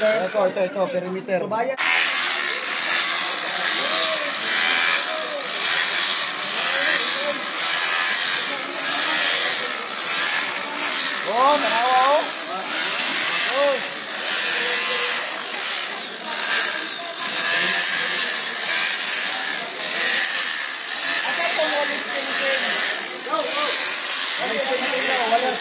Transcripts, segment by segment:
Ito, perimeter. So, bayan. Oh, manawa oh. Oh. Asa to mo ulit pinipin? Go, go. Ulit pinipin daw, walis.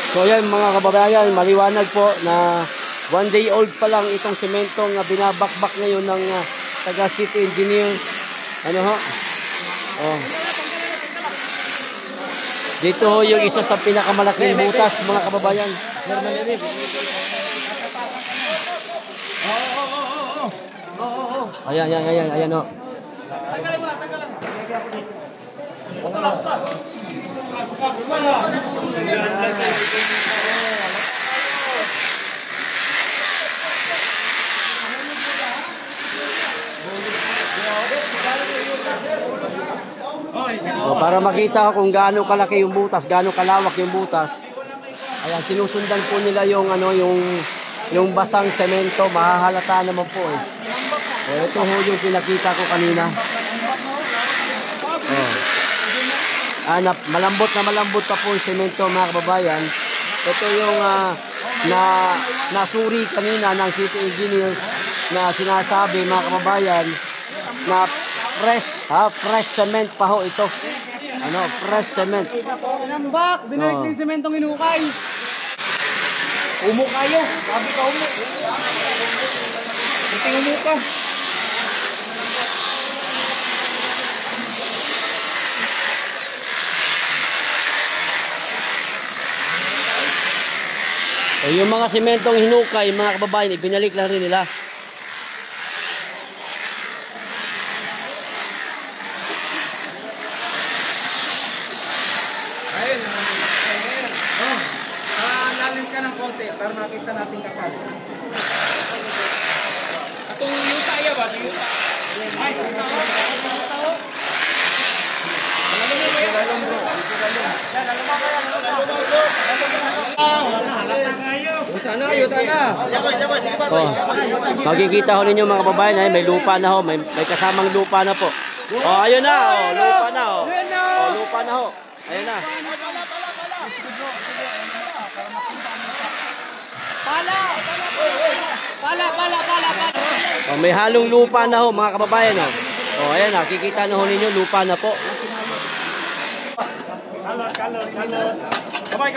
So yan mga kababayan, maliwanag po na 1 day old pa lang itong sementong binabakbak ngayon ng taga city engineer. Ano ho? Oh. Dito ho yung isa sa pinakamalaking butas mga kababayan. Ayan ho. So, para makita kung gaano kalaki yung butas, gaano kalawak yung butas. Ayan, sinusundan po nila yung yung basang semento, mahahalata naman po eh. Ito ho yung pinakita ko kanina. Oh. Malambot pa po yung semento mga kababayan. Ito yung nasuri kanina ng city engineer na sinasabi mga kababayan na fresh cement pa ho ito. Fresh cement. Nambak, binalik yung sementong inukay. Umo kayo. Sabi ka umo. Buting umo ka. So, yung mga sementong hinukay, mga kababayan, ibinalik lang rin nila. Ayun. Lalim ka ng konti para makita natin kapal. Atong yuta iya ba? Yuta. Ay, yuta. Makikita ho ninyo mga kababayan, may lupa na ho, may kasamang lupa na po. Oh, ayun na, lupa na ho. Oh, lupa na ho. Ayun na. Pala. Oh, may halong lupa na ho mga kababayan ho. Oh, ayan na, kikita na ho ninyo, lupa na po. Kalot. Kamay.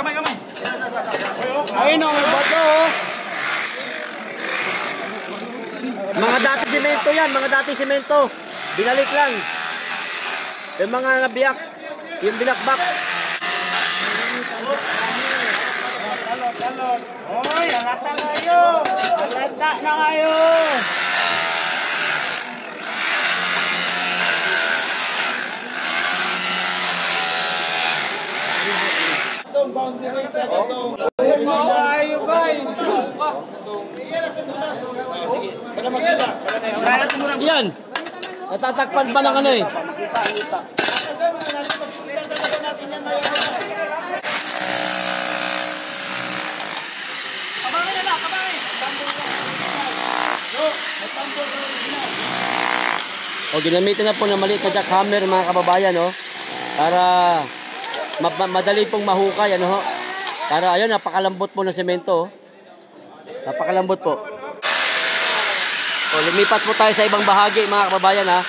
Ayun o, may bato. Mga dati semento yan, mga dati semento. Binalik lang. Yung mga nabiyak, yung binakbak. Kalot. Oy, halata na kayo. Yan. Natatakpan pa ng ano eh. O, ginamitan na po ng maliit na jackhammer mga kababayan, no? Para madali pong mahukay, ano ho? Para ayun, napakalambot po ng semento, oh. Napakalambot po. O, lumipat po tayo sa ibang bahagi mga kababayan, ha?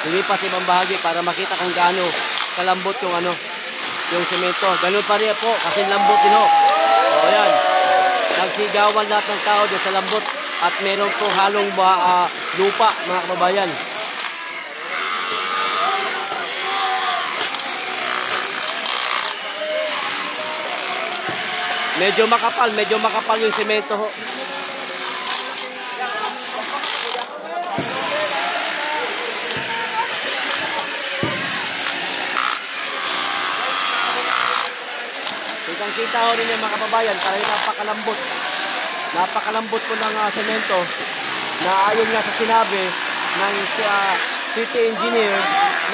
Lumipat sa ibang bahagi para makita kung gaano kalambot yung yung semento. Ganun pa rin po, kasi lambot din, ho. O, ayan. Nagsigawan lahat ng tao doon sa lambot at meron po halong lupa mga kababayan. Medyo makapal yung semento ho. makikita ho ninyo mga kababayan, talagang napakalambot. Napakalambot po ng semento na ayon nga sa sinabi ng city engineer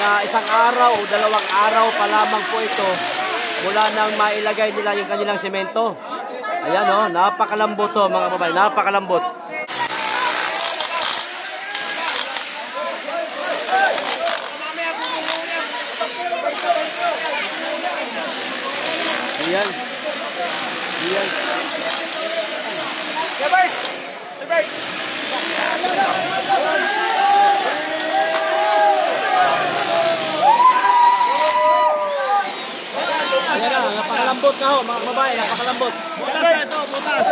na isang araw o 2 araw pa lamang po ito mula nang mailagay nila yung kanilang semento. Ayan o, napakalambot ho mga kababayan, napakalambot. Ayan. Ayan. Sebert! Sebert! Ayan na, napakalambot na ho mga kababayan, napakalambot. Butas na ito, butas.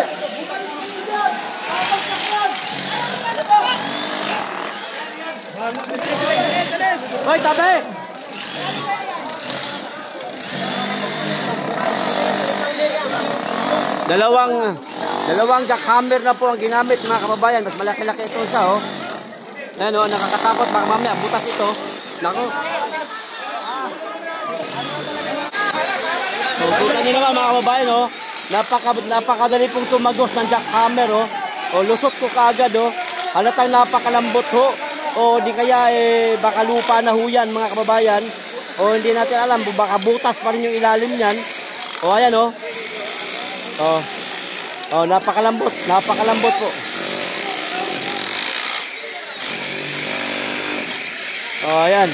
Hoy, tabi! Dalawang jackhammer na po ang ginamit mga kababayan. Mas malaki-laki ito isa, oh. Ayan, oh, nakakatakot. Baka mamaya, butas ito. Naku. So, kita nyo naman mga kababayan, oh. Napakadali pong tumagos ng jackhammer, oh. O, lusot ko kaagad, oh. Halatang napakalambot, ho. O, di kaya, baka lupa na ho yan, mga kababayan. O, hindi natin alam, baka butas pa rin yung ilalim yan. O, ayan, oh. Oh, napakalambot po. Oh, ayan.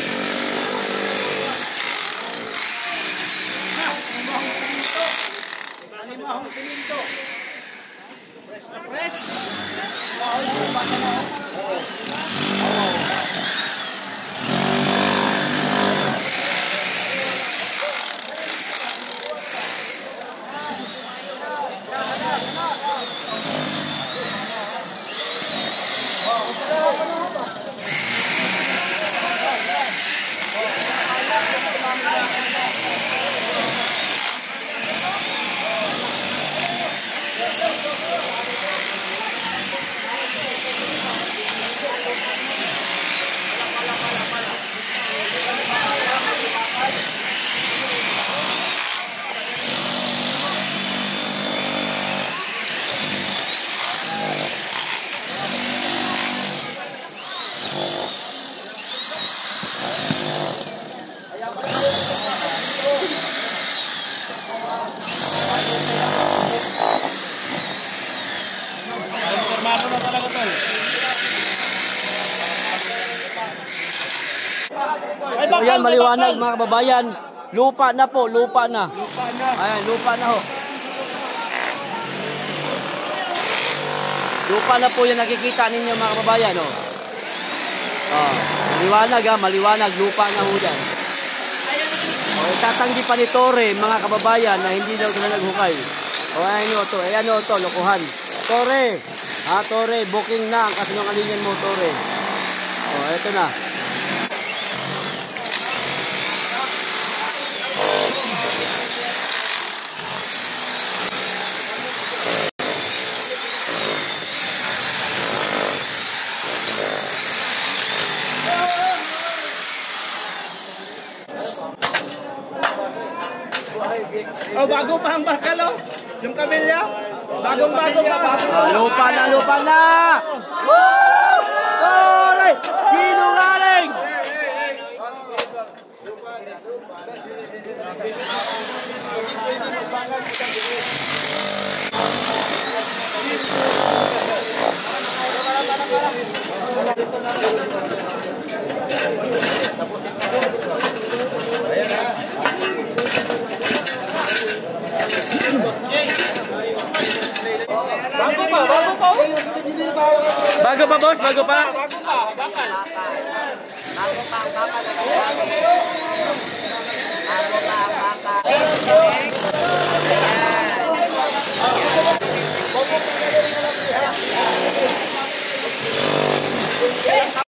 So ayan, maliwanag mga kababayan. Lupa na po, lupa na. Ayan, lupa na ho. Lupa na po yan nakikita ninyo mga kababayan, oh. Maliwanag ha, maliwanag. Lupa na ho yan. Itatanggi pa ni Tore mga kababayan na hindi daw sila naghukay. Ayan o to, lokohan. Tore, Tore, booking na ang kasinungalingan mo, Tore. Ito na. Oh, bago pa ang bakal, oh. Yung kabilya. Bagong-bago pa. Lupa na. Woo! Tore! Sinungaling! Bago pa, boss? Bago pa? Bakal.